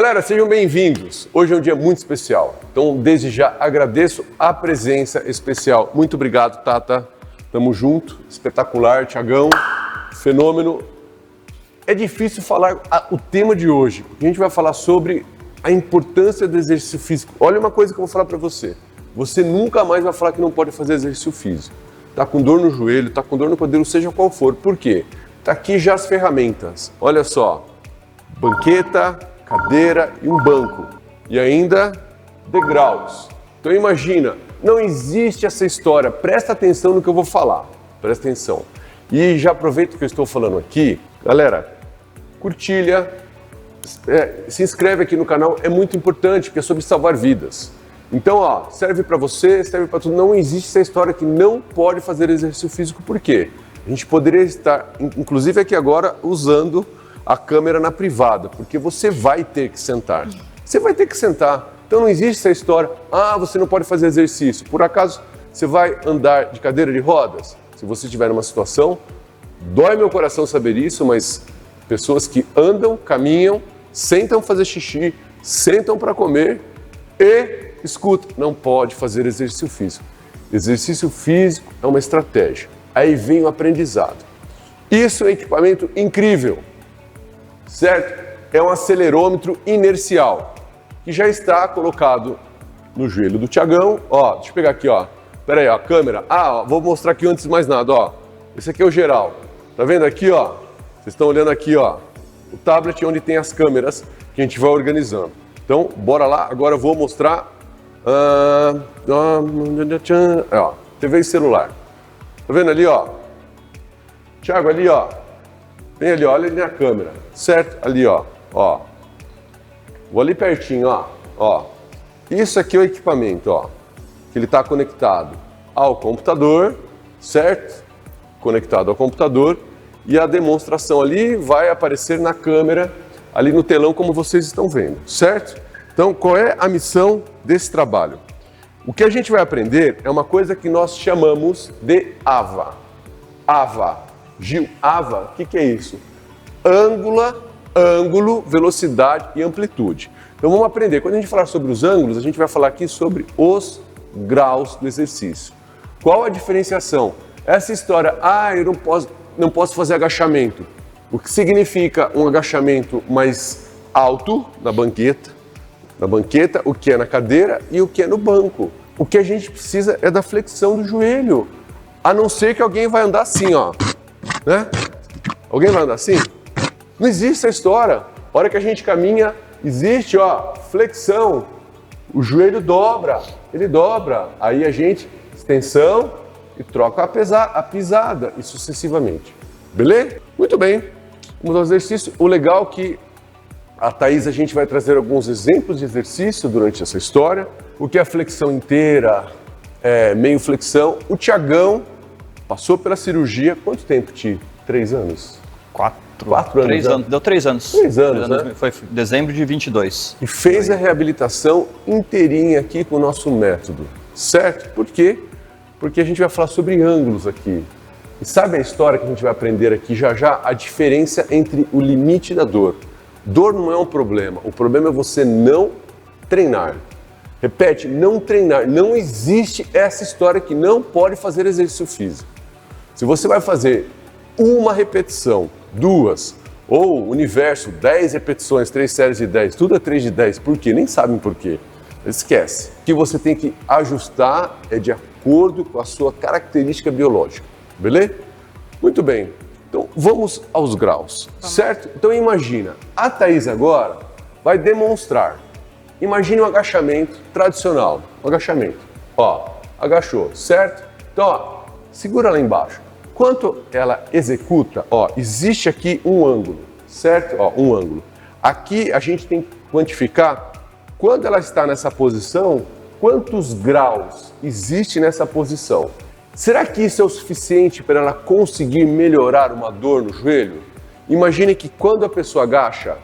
Galera, sejam bem-vindos. Hoje é um dia muito especial. Então, desde já, agradeço a presença especial. Muito obrigado, Tata. Tamo junto. Espetacular, Thiagão. Fenômeno. É difícil falar o tema de hoje. A gente vai falar sobre a importância do exercício físico. Olha uma coisa que eu vou falar para você. Você nunca mais vai falar que não pode fazer exercício físico. Tá com dor no joelho, tá com dor no quadril, seja qual for. Por quê? Tá aqui já as ferramentas. Olha só. Banqueta, cadeira e um banco. E ainda degraus. Então imagina, não existe essa história. Presta atenção no que eu vou falar. Presta atenção. E já aproveito que eu estou falando aqui. Galera, curtilha, se inscreve aqui no canal. É muito importante, porque é sobre salvar vidas. Então, ó, serve para você, serve para tudo. Não existe essa história que não pode fazer exercício físico. Por quê? A gente poderia estar, inclusive aqui agora, usando a câmera na privada, porque você vai ter que sentar. Você vai ter que sentar. Então não existe essa história, você não pode fazer exercício. Por acaso, você vai andar de cadeira de rodas? Se você estiver numa situação, dói meu coração saber isso, mas pessoas que andam, caminham, sentam fazer xixi, sentam para comer e, escuta, não pode fazer exercício físico. Exercício físico é uma estratégia. Aí vem o aprendizado. Isso é um equipamento incrível. Certo? É um acelerômetro inercial, que já está colocado no joelho do Thiagão. Ó, deixa eu pegar aqui, ó. Pera aí, ó, a câmera. Ó, vou mostrar aqui antes de mais nada, ó. Esse aqui é o geral. Tá vendo aqui, ó? Vocês estão olhando aqui, ó. O tablet onde tem as câmeras que a gente vai organizando. Então, bora lá. Agora eu vou mostrar... ó, TV e celular. Tá vendo ali, ó? Thiago, ali, ó. Vem ali, ó, olha ali na câmera, certo? Ali, ó, ó. Vou ali pertinho, ó. Isso aqui é o equipamento, ó, que ele está conectado ao computador, certo? Conectado ao computador e a demonstração ali vai aparecer na câmera, ali no telão, como vocês estão vendo, certo? Então, qual é a missão desse trabalho? O que a gente vai aprender é uma coisa que nós chamamos de AVA. AVA. Gil, AVA, o que é isso? Ângulo, velocidade e amplitude. Então vamos aprender. Quando a gente falar sobre os ângulos, a gente vai falar aqui sobre os graus do exercício. Qual a diferenciação? Essa história, eu não posso fazer agachamento. O que significa um agachamento mais alto na banqueta, o que é na cadeira e o que é no banco. O que a gente precisa é da flexão do joelho. A não ser que alguém vai andar assim, ó. Né? Alguém vai andar assim? Não existe essa história. A hora que a gente caminha, existe, ó, flexão. O joelho dobra, ele dobra. Aí a gente, extensão e troca a pisada e sucessivamente. Beleza? Muito bem. Vamos ao exercício. O legal é que a Thaís, a gente vai trazer alguns exemplos de exercício durante essa história. O que é a flexão inteira, meio flexão. O Thiagão passou pela cirurgia, quanto tempo, Ti? 3 anos? 4 anos. 3 anos, deu 3 anos. 3 anos, né? Foi dezembro de 22. E fez a reabilitação inteirinha aqui com o nosso método, certo? Por quê? Porque a gente vai falar sobre ângulos aqui. E sabe a história que a gente vai aprender aqui já? A diferença entre o limite da dor. Dor não é um problema, o problema é você não treinar. Repete, não treinar. Não existe essa história que não pode fazer exercício físico. Se você vai fazer uma repetição, 2, ou universo, 10 repetições, 3 séries de 10, tudo é 3 de 10, por quê? Nem sabem por quê. Esquece. O que você tem que ajustar é de acordo com a sua característica biológica, beleza? Muito bem. Então, vamos aos graus, certo? Então, imagina, a Thaís agora vai demonstrar. Imagine um agachamento tradicional, um agachamento. Ó, agachou, certo? Então, ó, segura lá embaixo. Quanto ela executa, ó, existe aqui um ângulo, certo? Ó, um ângulo. Aqui a gente tem que quantificar quando ela está nessa posição, quantos graus existe nessa posição. Será que isso é o suficiente para ela conseguir melhorar uma dor no joelho? Imagine que quando a pessoa agacha,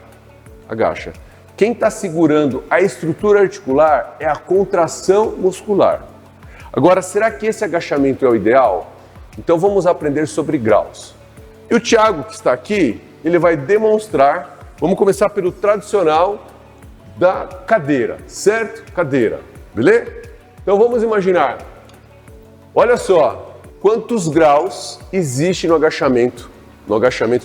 quem está segurando a estrutura articular é a contração muscular. Agora, será que esse agachamento é o ideal? Então vamos aprender sobre graus. E o Thiago, que está aqui, ele vai demonstrar, vamos começar pelo tradicional, da cadeira, certo? Cadeira, beleza? Então vamos imaginar, olha só, quantos graus existe no agachamento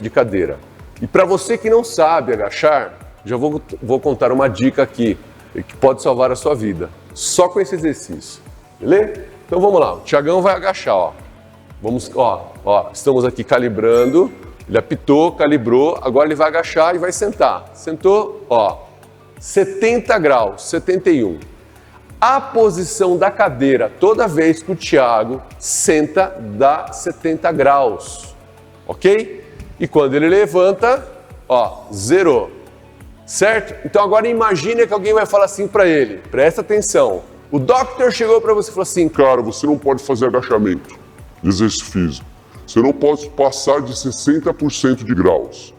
de cadeira. E para você que não sabe agachar, já vou contar uma dica aqui, que pode salvar a sua vida, só com esse exercício, beleza? Então vamos lá, o Thiagão vai agachar, ó. Vamos, estamos aqui calibrando, ele apitou, calibrou, agora ele vai agachar e vai sentar. Sentou, 70 graus, 71. A posição da cadeira, toda vez que o Thiago senta, dá 70 graus, ok? E quando ele levanta, zerou, certo? Então agora imagine que alguém vai falar assim para ele, presta atenção. O doctor chegou para você e falou assim, cara, você não pode fazer agachamento de exercício físico. Você não pode passar de 60% de graus,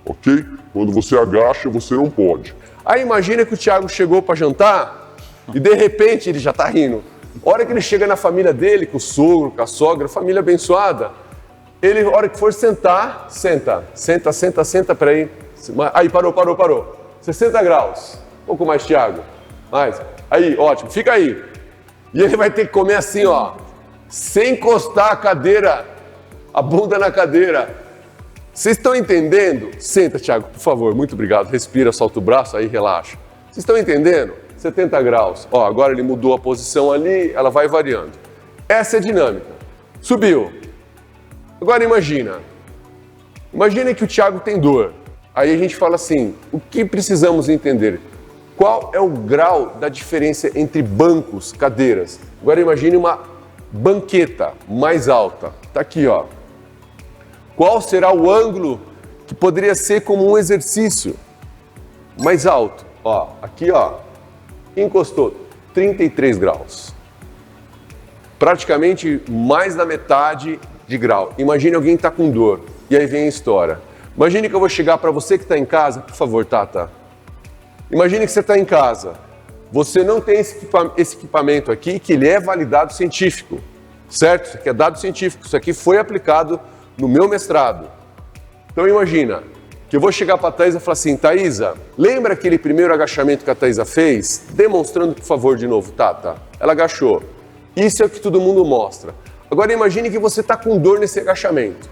ok? Quando você agacha, você não pode. Aí imagina que o Thiago chegou para jantar e de repente ele já tá rindo. A hora que ele chega na família dele, com o sogro, com a sogra, família abençoada, ele, a hora que for sentar, senta, peraí. Aí, parou. 60 graus. Um pouco mais, Thiago. Mais. Aí, ótimo, fica aí. E ele vai ter que comer assim, sem encostar a cadeira, a bunda na cadeira. Vocês estão entendendo? Senta, Thiago, por favor, muito obrigado. Respira, solta o braço, aí relaxa. Vocês estão entendendo? 70 graus. Agora ele mudou a posição ali, ela vai variando. Essa é a dinâmica. Subiu. Agora imagina que o Thiago tem dor. Aí a gente fala assim, o que precisamos entender? Qual é o grau da diferença entre bancos, cadeiras? Agora imagine uma banqueta mais alta. Tá aqui, Qual será o ângulo que poderia ser como um exercício mais alto? Aqui, encostou 33 graus. Praticamente mais da metade de grau. Imagine alguém que está com dor. E aí vem a história. Imagine que eu vou chegar para você que está em casa, por favor, Tata. Imagine que você está em casa. Você não tem esse equipamento aqui, que ele é validado científico, certo? Isso aqui é dado científico, isso aqui foi aplicado no meu mestrado. Então imagina que eu vou chegar para a Thaisa e falar assim, Thaisa, lembra aquele primeiro agachamento que a Thaisa fez? Demonstrando, por favor, de novo, Tata. Ela agachou. Isso é o que todo mundo mostra. Agora imagine que você está com dor nesse agachamento.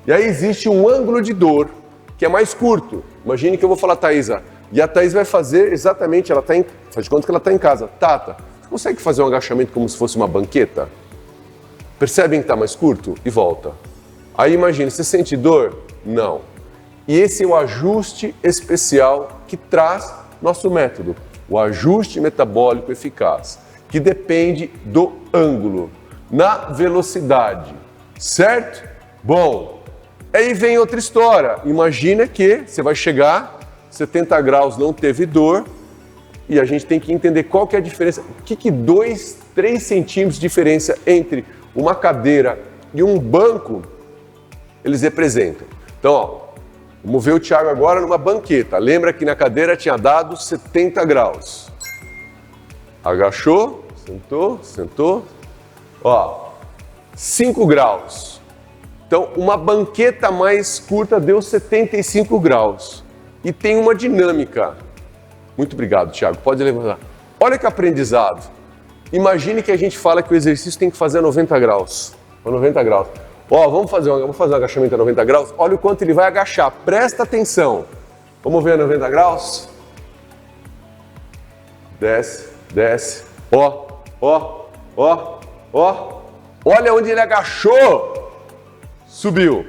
E aí existe um ângulo de dor que é mais curto. Imagine que eu vou falar, Thaisa, e a Thaisa vai fazer exatamente, faz de conta que ela está em casa. Tata, você consegue fazer um agachamento como se fosse uma banqueta? Percebem que está mais curto? E volta. Aí imagine, você sente dor? Não. E esse é o ajuste especial que traz nosso método. O ajuste metabólico eficaz, que depende do ângulo, na velocidade, certo? Bom, aí vem outra história. Imagina que você vai chegar, 70 graus não teve dor, e a gente tem que entender qual que é a diferença. O que 2, 3 centímetros de diferença entre uma cadeira e um banco, eles representam. Então, vamos ver o Thiago agora numa banqueta. Lembra que na cadeira tinha dado 70 graus. Agachou, sentou. 5 graus. Então, uma banqueta mais curta deu 75 graus. E tem uma dinâmica. Muito obrigado, Thiago. Pode levantar. Olha que aprendizado. Imagine que a gente fala que o exercício tem que fazer a 90 graus. A 90 graus. Vamos fazer um agachamento a 90 graus. Olha o quanto ele vai agachar. Presta atenção. Vamos ver a 90 graus? Desce. Olha onde ele agachou. Subiu.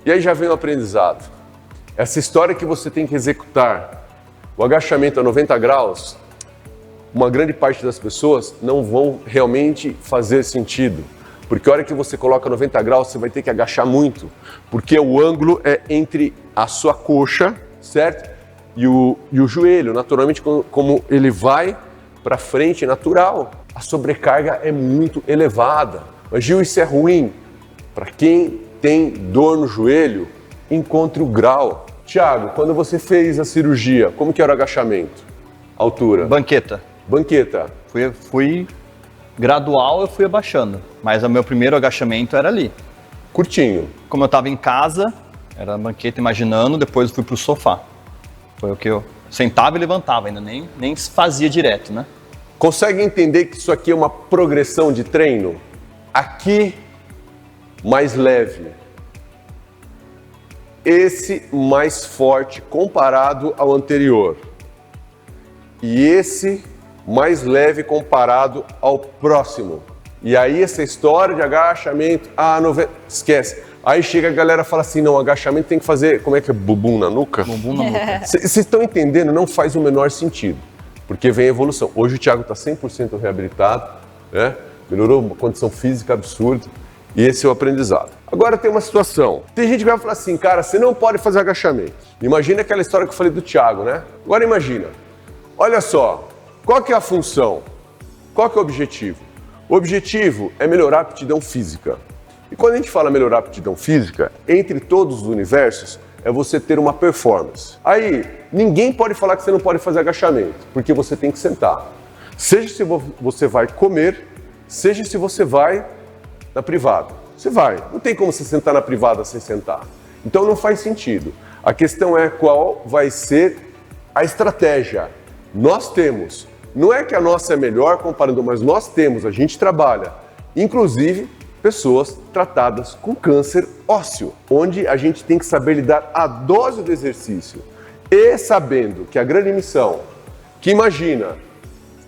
E aí já vem o aprendizado. Essa história que você tem que executar. O agachamento a 90 graus, uma grande parte das pessoas não vão realmente fazer sentido. Porque a hora que você coloca 90 graus, você vai ter que agachar muito. Porque o ângulo é entre a sua coxa, certo? E o joelho. Naturalmente, como ele vai para frente, natural, a sobrecarga é muito elevada. Mas, Gil, isso é ruim. Para quem tem dor no joelho, encontre o grau. Thiago, quando você fez a cirurgia, como que era o agachamento? Altura? Banqueta. Fui gradual, eu fui abaixando. Mas o meu primeiro agachamento era ali. Curtinho. Como eu estava em casa, era a banqueta imaginando, depois eu fui pro sofá. Foi o que eu Sentava e levantava, ainda nem fazia direto, né? Consegue entender que isso aqui é uma progressão de treino? Aqui, mais leve. Esse mais forte comparado ao anterior. E esse mais leve comparado ao próximo. E aí essa história de agachamento, esquece. Aí chega a galera e fala assim, não, agachamento tem que fazer, como é que é, bumbum na nuca? Bumbum na nuca. Vocês estão entendendo? Não faz o menor sentido, porque vem a evolução. Hoje o Thiago está 100% reabilitado, né? Melhorou uma condição física absurda, e esse é o aprendizado. Agora tem uma situação, tem gente que vai falar assim, cara, você não pode fazer agachamento. Imagina aquela história que eu falei do Thiago, né? Agora imagina, olha só, qual que é a função? Qual que é o objetivo? O objetivo é melhorar a aptidão física. E quando a gente fala melhorar a aptidão física, entre todos os universos, é você ter uma performance. Aí, ninguém pode falar que você não pode fazer agachamento, porque você tem que sentar. Seja se você vai comer, seja se você vai na privada. Você vai. Não tem como você sentar na privada sem sentar. Então não faz sentido. A questão é qual vai ser a estratégia. Nós temos. Não é que a nossa é melhor comparando, mas nós temos, a gente trabalha. Inclusive, pessoas tratadas com câncer ósseo, onde a gente tem que saber lidar a dose do exercício e sabendo que a grande missão, que imagina,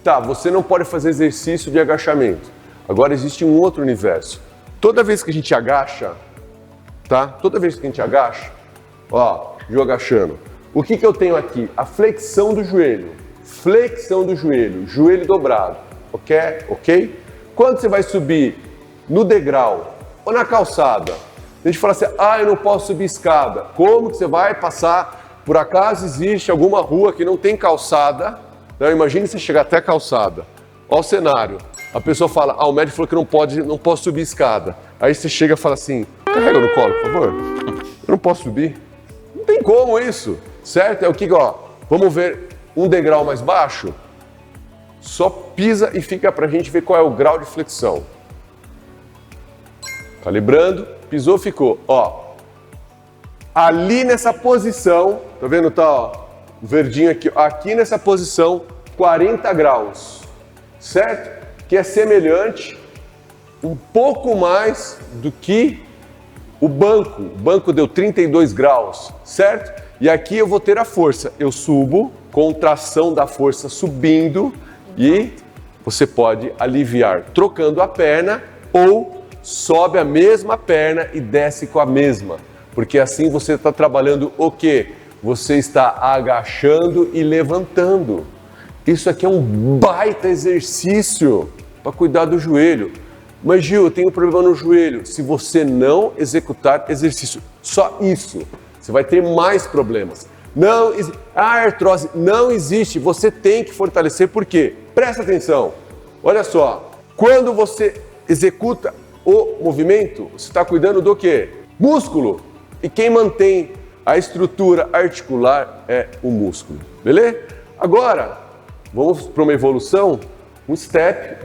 tá, você não pode fazer exercício de agachamento, agora existe um outro universo. Toda vez que a gente agacha, tá? Toda vez que a gente agacha, ó, eu agachando, o que eu tenho aqui? A flexão do joelho, joelho dobrado, ok? Quando você vai subir no degrau ou na calçada, a gente fala assim, eu não posso subir escada. Como que você vai passar? Por acaso existe alguma rua que não tem calçada? Não, imagine você chegar até a calçada. Olha o cenário. A pessoa fala, o médico falou que não posso subir escada. Aí você chega e fala assim, carrega no colo, por favor. Eu não posso subir. Não tem como isso, certo? É o que, vamos ver um degrau mais baixo? Só pisa e fica pra gente ver qual é o grau de flexão. Calibrando, pisou, ficou, ali nessa posição, tá vendo, o verdinho aqui nessa posição, 40 graus, certo? Que é semelhante, um pouco mais do que o banco deu 32 graus, certo? E aqui eu vou ter a força, eu subo, contração da força subindo, e você pode aliviar trocando a perna ou sobe a mesma perna e desce com a mesma, porque assim você está trabalhando o quê? Você está agachando e levantando. Isso aqui é um baita exercício para cuidar do joelho. Mas Gil, eu tenho um problema no joelho. Se você não executar exercício, só isso, você vai ter mais problemas. A artrose não existe, você tem que fortalecer, por quê? Presta atenção, olha só, quando você executa o movimento, você está cuidando do quê? Músculo. E quem mantém a estrutura articular é o músculo. Beleza? Agora, vamos para uma evolução, um step,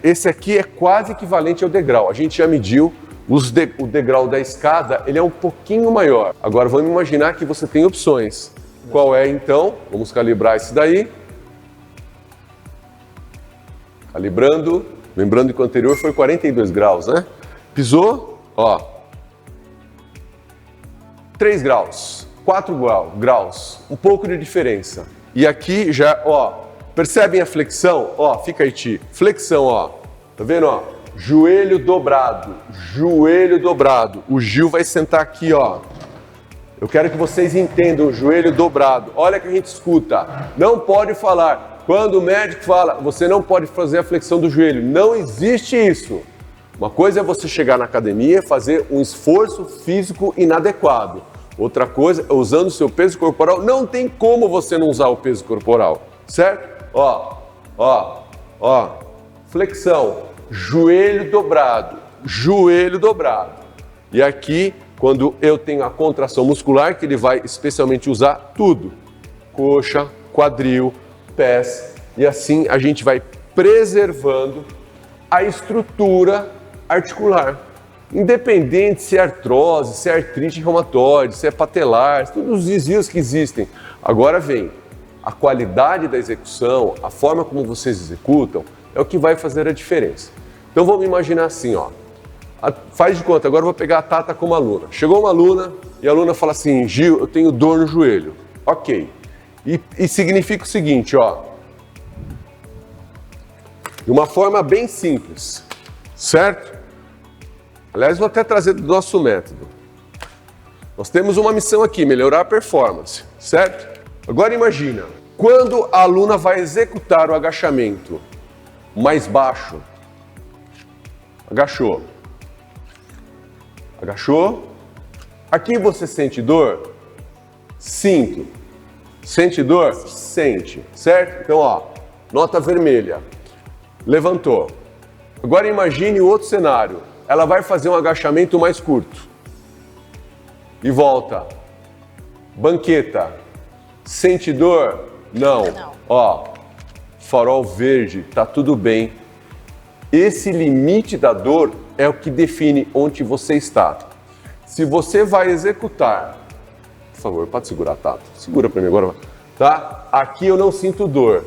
esse aqui é quase equivalente ao degrau. A gente já mediu o degrau da escada, ele é um pouquinho maior. Agora vamos imaginar que você tem opções. Qual é então? Vamos calibrar esse daí. Calibrando. Lembrando que o anterior foi 42 graus, né? Pisou, 3 graus, 4 graus, um pouco de diferença. E aqui já, percebem a flexão? Fica aí, Ti. Flexão, tá vendo, joelho dobrado. O Gil vai sentar aqui, Eu quero que vocês entendam o joelho dobrado. Olha que a gente escuta. Não pode falar. Quando o médico fala, você não pode fazer a flexão do joelho. Não existe isso. Uma coisa é você chegar na academia e fazer um esforço físico inadequado. Outra coisa é usando o seu peso corporal. Não tem como você não usar o peso corporal, certo? Flexão, joelho dobrado. E aqui, quando eu tenho a contração muscular, que ele vai especialmente usar tudo. Coxa, quadril, pés, e assim a gente vai preservando a estrutura articular. Independente se é artrose, se é artrite reumatoide, se é patelar, todos os desvios que existem. Agora vem a qualidade da execução, a forma como vocês executam, é o que vai fazer a diferença. Então vamos imaginar assim, ó. Faz de conta, agora eu vou pegar a Tata como aluna. Chegou uma aluna e a aluna fala assim, Gil, eu tenho dor no joelho. Ok. E significa o seguinte, ó. De uma forma bem simples, certo? Aliás, vou até trazer do nosso método. Nós temos uma missão aqui, melhorar a performance, certo? Agora imagina, quando a aluna vai executar o agachamento mais baixo, agachou, aqui você sente dor? Sinto. Sente dor? Sente, certo? Então, ó, nota vermelha, levantou. Agora imagine o outro cenário, ela vai fazer um agachamento mais curto e volta, banqueta, sente dor? Não. Ó, farol verde, tá tudo bem. Esse limite da dor é o que define onde você está. Se você vai executar, por favor, pode segurar, Tato. Segura para mim agora, tá? Aqui eu não sinto dor.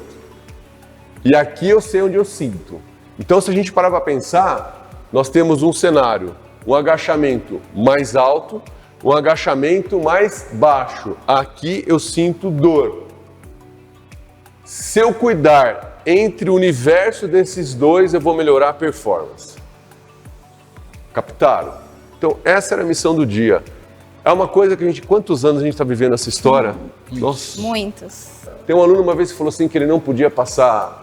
E aqui eu sei onde eu sinto. Então, se a gente parar para pensar, nós temos um cenário, um agachamento mais alto, um agachamento mais baixo. Aqui eu sinto dor. Se eu cuidar entre o universo desses dois, eu vou melhorar a performance. Captaram? Então, essa era a missão do dia. É uma coisa que a gente... Quantos anos a gente está vivendo essa história? Nossa. Muitos. Tem um aluno uma vez que falou assim que ele não podia passar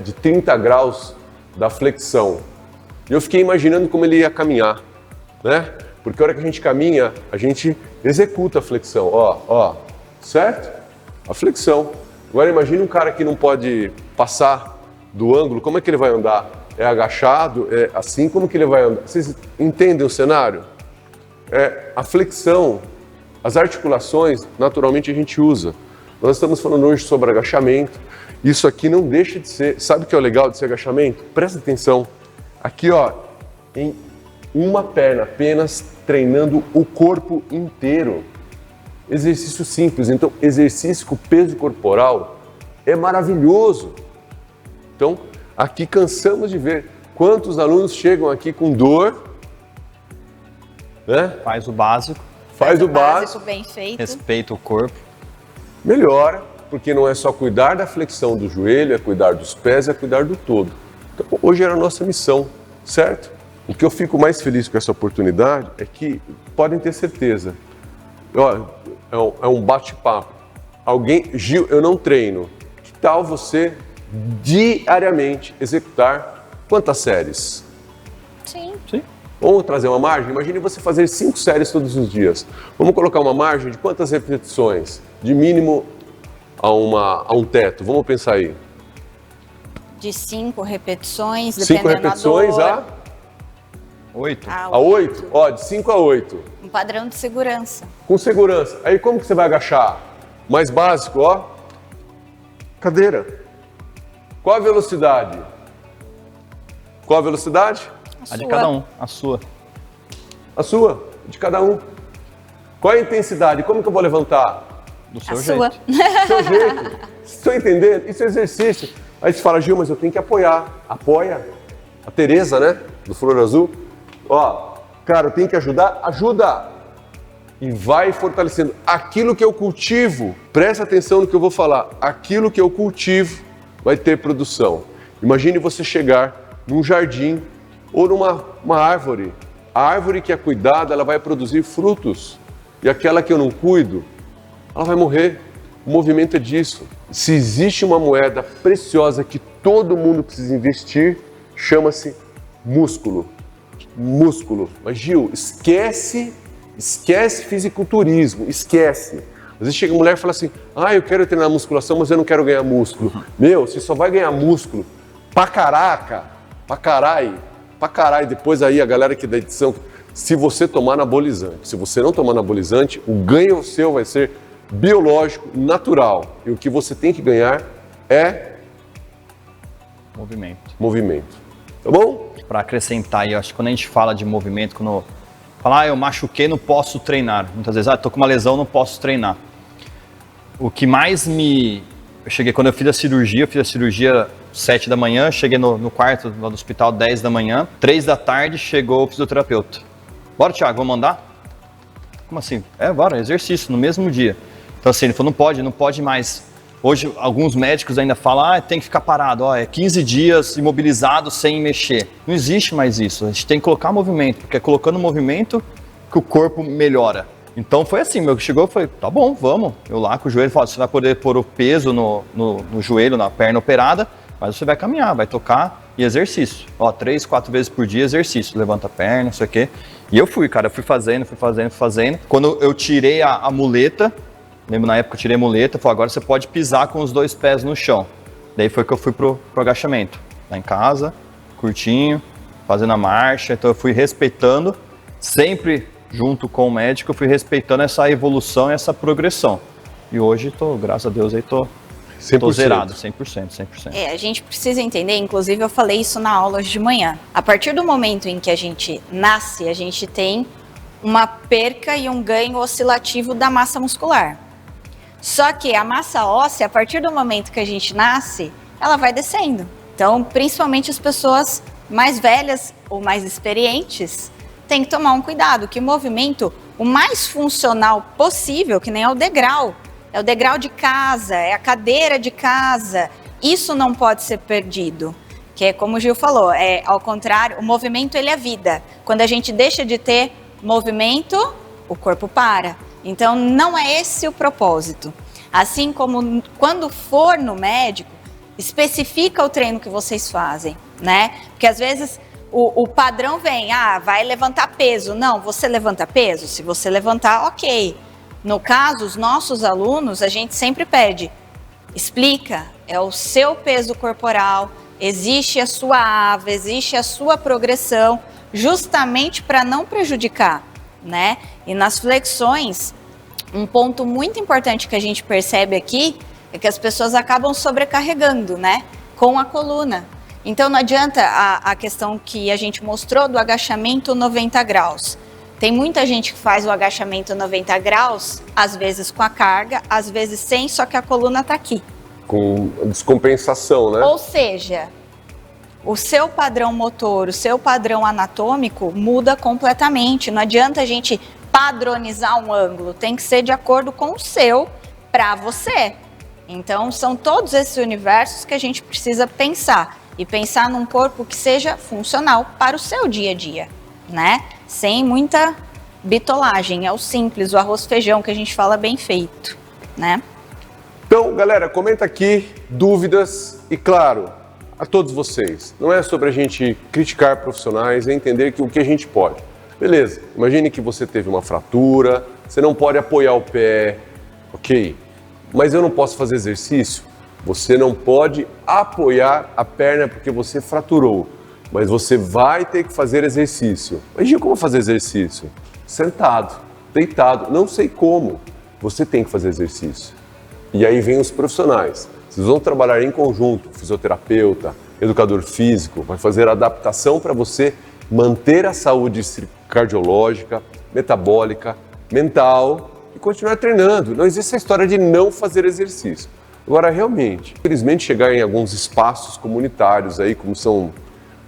de 30 graus da flexão. E eu fiquei imaginando como ele ia caminhar, né? Porque a hora que a gente caminha, a gente executa a flexão, ó, certo? A flexão. Agora imagine um cara que não pode passar do ângulo, como é que ele vai andar? É agachado? É assim? Como que ele vai andar? Vocês entendem o cenário? A flexão, as articulações, naturalmente a gente usa. Nós estamos falando hoje sobre agachamento. Isso aqui não deixa de ser... Sabe o que é o legal de ser agachamento? Presta atenção. Aqui, ó, em uma perna apenas, treinando o corpo inteiro. Exercício simples. Então, exercício com peso corporal é maravilhoso. Então, aqui cansamos de ver quantos alunos chegam aqui com dor, né? Faz o básico. Faz o básico, bem feito. Respeita o corpo. Melhora, porque não é só cuidar da flexão do joelho, é cuidar dos pés, é cuidar do todo. Então, hoje era a nossa missão, certo? O que eu fico mais feliz com essa oportunidade é que, podem ter certeza, é um bate-papo. Gil, eu não treino. Que tal você diariamente executar quantas séries? Sim. Vamos trazer uma margem? Imagine você fazer 5 séries todos os dias. Vamos colocar uma margem de quantas repetições? De mínimo a um teto. Vamos pensar aí. De 5 repetições, 5 repetições a 8. a 8? Ó, de 5 a 8. Um padrão de segurança. Com segurança. Aí como que você vai agachar? Mais básico, ó. Cadeira. Qual a velocidade? Qual a velocidade? A de cada um, a sua. A sua, de cada um. Qual a intensidade? Como que eu vou levantar? Do seu A jeito. sua. Do seu jeito. Estou entendendo? Isso é exercício. Aí você fala, Gil, mas eu tenho que apoiar. Apoia. A Tereza, né? Do Flor Azul. Ó, cara, eu tenho que ajudar? Ajuda. E vai fortalecendo. Aquilo que eu cultivo, presta atenção no que eu vou falar. Aquilo que eu cultivo vai ter produção. Imagine você chegar num jardim ou numa árvore. A árvore que é cuidada, ela vai produzir frutos. E aquela que eu não cuido, ela vai morrer. O movimento é disso. Se existe uma moeda preciosa que todo mundo precisa investir, chama-se músculo. Músculo. Mas Gil, esquece fisiculturismo, esquece. Às vezes chega uma mulher e fala assim, eu quero treinar musculação, mas eu não quero ganhar músculo. Meu, você só vai ganhar músculo pra caraca, pra caralho. Depois aí a galera aqui da edição, se você tomar anabolizante. Se você não tomar anabolizante, o ganho seu vai ser biológico, natural. E o que você tem que ganhar é movimento. Tá bom? Para acrescentar, eu acho que quando a gente fala de movimento, quando fala, eu machuquei, não posso treinar. Muitas vezes, tô com uma lesão, não posso treinar. O que mais me quando eu fiz a cirurgia, 7 da manhã, cheguei no quarto lá do hospital 10 da manhã, 3 da tarde chegou o fisioterapeuta. Bora, Thiago, vamos andar? Como assim? Bora, exercício, no mesmo dia. Então assim, ele falou, não pode mais. Hoje, alguns médicos ainda falam, tem que ficar parado, é 15 dias imobilizado sem mexer. Não existe mais isso, a gente tem que colocar movimento, porque é colocando movimento que o corpo melhora. Então foi assim, meu que chegou, foi, tá bom, vamos. Eu lá com o joelho, falei, você vai poder pôr o peso no joelho, na perna operada, mas você vai caminhar, vai tocar e exercício. 3, 4 vezes por dia exercício, levanta a perna, não sei o quê. E eu fui, cara, fui fazendo. Quando eu tirei a muleta, lembro na época eu tirei a muleta, falei, agora você pode pisar com os 2 pés no chão. Daí foi que eu fui pro agachamento. Lá em casa, curtinho, fazendo a marcha, então eu fui respeitando, sempre junto com o médico, eu fui respeitando essa evolução e essa progressão. E hoje, graças a Deus, aí tô zerado, 100%. A gente precisa entender, inclusive eu falei isso na aula hoje de manhã. A partir do momento em que a gente nasce, a gente tem uma perca e um ganho oscilativo da massa muscular. Só que a massa óssea, a partir do momento que a gente nasce, ela vai descendo. Então, principalmente as pessoas mais velhas ou mais experientes, tem que tomar um cuidado, que o movimento, o mais funcional possível, que nem é o degrau de casa, é a cadeira de casa, isso não pode ser perdido, que é como o Gil falou, ao contrário, o movimento ele é vida, quando a gente deixa de ter movimento, o corpo para, então não é esse o propósito, assim como quando for no médico, especifica o treino que vocês fazem, né, porque às vezes o padrão vem, vai levantar peso. Não, você levanta peso? Se você levantar, ok. No caso, os nossos alunos, a gente sempre pede, explica, é o seu peso corporal, existe a sua AVA, existe a sua progressão, justamente para não prejudicar, né? E nas flexões, um ponto muito importante que a gente percebe aqui é que as pessoas acabam sobrecarregando, né? Com a coluna. Então não adianta a questão que a gente mostrou do agachamento 90 graus. Tem muita gente que faz o agachamento 90 graus, às vezes com a carga, às vezes sem, só que a coluna está aqui. Com descompensação, né? Ou seja, o seu padrão motor, o seu padrão anatômico muda completamente. Não adianta a gente padronizar um ângulo, tem que ser de acordo com o seu, para você. Então são todos esses universos que a gente precisa pensar. E pensar num corpo que seja funcional para o seu dia a dia, né? Sem muita bitolagem, é o simples, o arroz feijão que a gente fala bem feito, né? Então, galera, comenta aqui dúvidas e, claro, a todos vocês, não é sobre a gente criticar profissionais, é entender que o que a gente pode. Beleza, imagine que você teve uma fratura, você não pode apoiar o pé, ok? Mas eu não posso fazer exercício? Você não pode apoiar a perna porque você fraturou, mas você vai ter que fazer exercício. Mas Gil, como fazer exercício? Sentado, deitado, não sei como. Você tem que fazer exercício. E aí vem os profissionais. Vocês vão trabalhar em conjunto, fisioterapeuta, educador físico, vai fazer adaptação para você manter a saúde cardiológica, metabólica, mental e continuar treinando. Não existe a história de não fazer exercício. Agora, realmente, infelizmente, chegar em alguns espaços comunitários aí, como são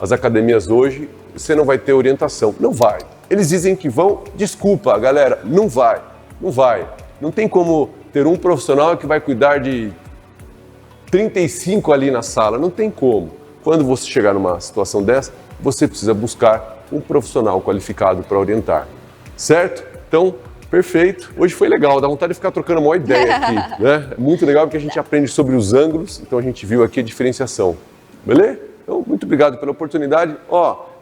as academias hoje, você não vai ter orientação. Não vai. Eles dizem que vão, desculpa, galera, não vai. Não vai. Não tem como ter um profissional que vai cuidar de 35 ali na sala. Não tem como. Quando você chegar numa situação dessa, você precisa buscar um profissional qualificado para orientar. Certo? Então, perfeito. Hoje foi legal, dá vontade de ficar trocando uma ideia aqui, né? É muito legal porque a gente aprende sobre os ângulos, então a gente viu aqui a diferenciação. Beleza? Então, muito obrigado pela oportunidade.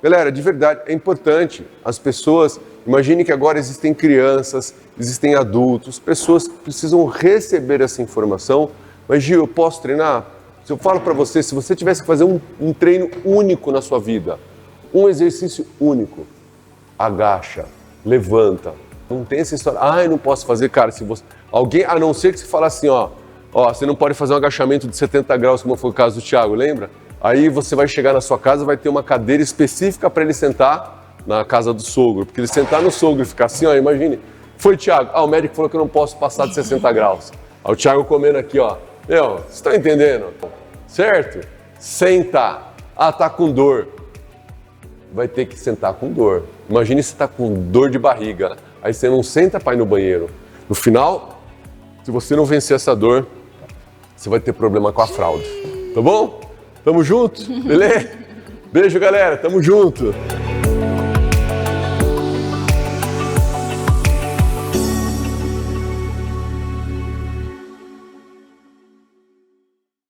Galera, de verdade, é importante as pessoas, imagine que agora existem crianças, existem adultos, pessoas que precisam receber essa informação. Mas Gil, eu posso treinar? Se eu falo para você, se você tivesse que fazer um treino único na sua vida, um exercício único, agacha, levanta. Não tem essa história, eu não posso fazer, cara, se você... Alguém, a não ser que você fale assim, você não pode fazer um agachamento de 70 graus, como foi o caso do Thiago, lembra? Aí você vai chegar na sua casa, vai ter uma cadeira específica para ele sentar na casa do sogro, porque ele sentar no sogro e ficar assim, imagine, foi Thiago, o médico falou que eu não posso passar de 60 graus. Aí o Thiago comendo aqui, Vocês estão entendendo? Certo? Senta. Ah, tá com dor. Vai ter que sentar com dor. Imagine se tá com dor de barriga. Aí você não senta para ir no banheiro. No final, se você não vencer essa dor, você vai ter problema com a fralda. Tá bom? Tamo junto? Beleza? Beijo, galera. Tamo junto.